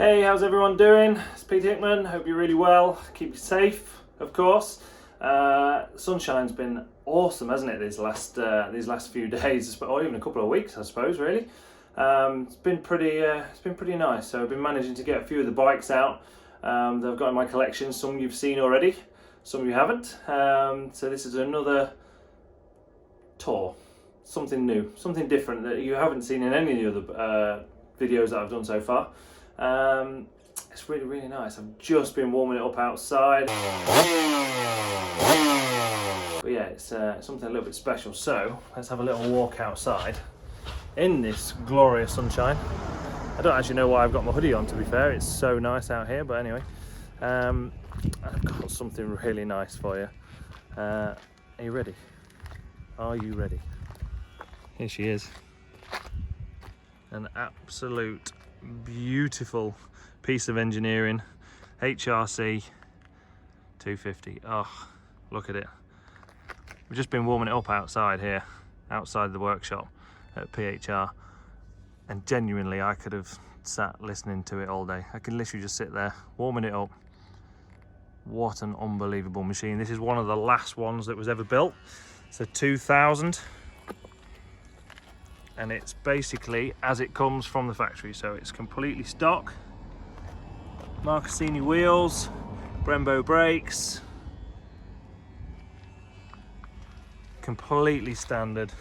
Hey, how's everyone doing? It's Pete Hickman. Hope you're really well. Keep you safe, of course. Sunshine's been awesome, hasn't it? These last few days, or even a couple of weeks, I suppose. Really, it's been pretty nice. So I've been managing to get a few of the bikes out that I've got in my collection. Some you've seen already, some you haven't. So this is another tour, something new, something different that you haven't seen in any of the other videos that I've done so far. It's really nice. I've just been warming it up outside, but yeah, it's something a little bit special. So let's have a little walk outside in this glorious sunshine. I don't actually know why I've got my hoodie on, to be fair. It's so nice out here, but anyway, I've got something really nice for you. Are you ready? Are you ready? Here she is. An absolute beautiful piece of engineering, HRC 250. Oh, look at it. We've just been warming it up outside here, outside the workshop at PHR, and genuinely I could have sat listening to it all day. I can literally just sit there warming it up. What an unbelievable machine. This is one of the last ones that was ever built. It's a 2000. And it's basically as it comes from the factory, so it's completely stock. Marchesini wheels, Brembo brakes, completely standard.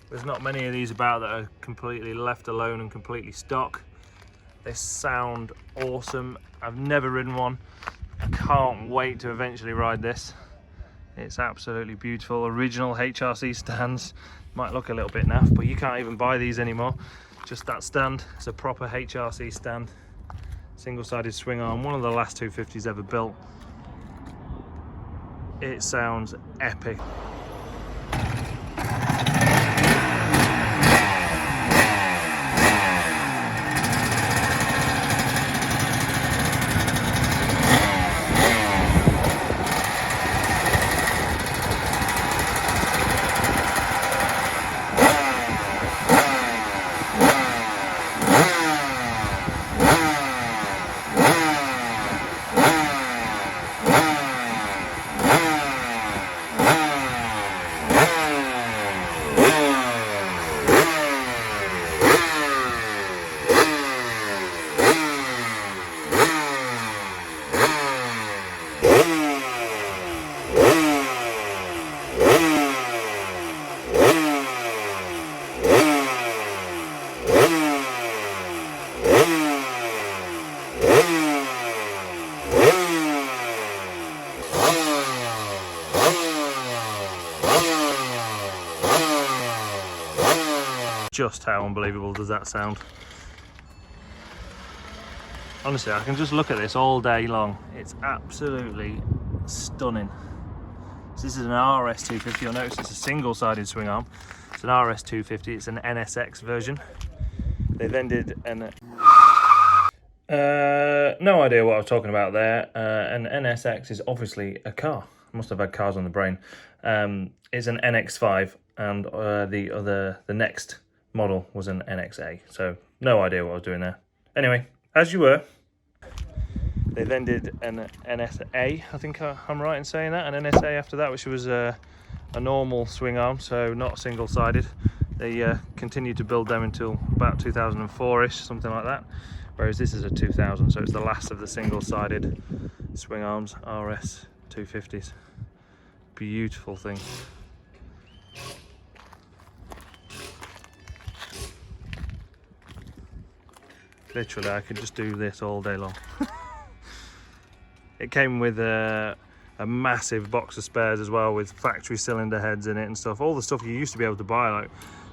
There's not many of these about that are completely left alone and completely stock. They sound awesome. I've never ridden one. I can't wait to eventually ride this. It's absolutely beautiful. Original HRC stands. Might look a little bit naff, but you can't even buy these anymore. Just that stand. It's a proper HRC stand. Single-sided swing arm. One of the last 250s ever built. It sounds epic. Just how unbelievable does that sound? Honestly, I can just look at this all day long. It's absolutely stunning. So this is an RS250. You'll notice it's a single-sided swing arm. It's an RS250. It's an NSX version. They then did an no idea what I was talking about there. An NSX is obviously a car. I must have had cars on the brain. It's an NX5, and the next model was an NXA, so no idea what I was doing there. Anyway, as you were, they then did an NSA, I think I'm right in saying that, an NSA after that, which was a normal swing arm, so not single-sided. They continued to build them until about 2004-ish, something like that, whereas this is a 2000, so it's the last of the single-sided swing arms, RS 250s. Beautiful thing. Literally, I could just do this all day long. It came with a massive box of spares as well, with factory cylinder heads in it and stuff. All the stuff you used to be able to buy, like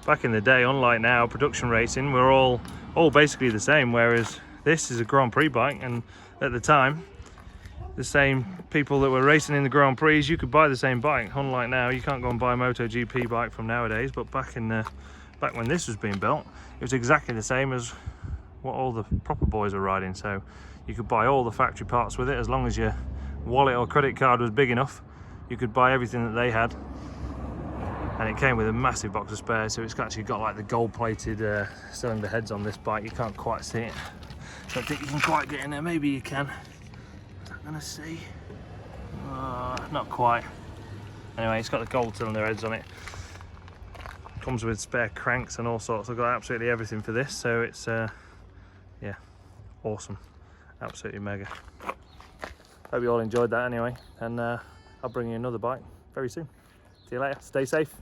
back in the day. Unlike now, production racing, we're all basically the same. Whereas this is a Grand Prix bike, and at the time, the same people that were racing in the Grand Prix, you could buy the same bike. Unlike now, you can't go and buy a MotoGP bike from nowadays. But back when this was being built, it was exactly the same as what all the proper boys were riding. So you could buy all the factory parts with it, as long as your wallet or credit card was big enough. You could buy everything that they had. And it came with a massive box of spares, so it's actually got like the gold-plated cylinder heads on this bike. You can't quite see it. Don't think you can quite get in there. Maybe you can. Is that gonna see? Not quite. Anyway, it's got the gold cylinder heads on it. Comes with spare cranks and all sorts. I've got absolutely everything for this, so it's yeah, awesome, absolutely mega. Hope you all enjoyed that anyway, and I'll bring you another bike very soon. See you later. Stay safe.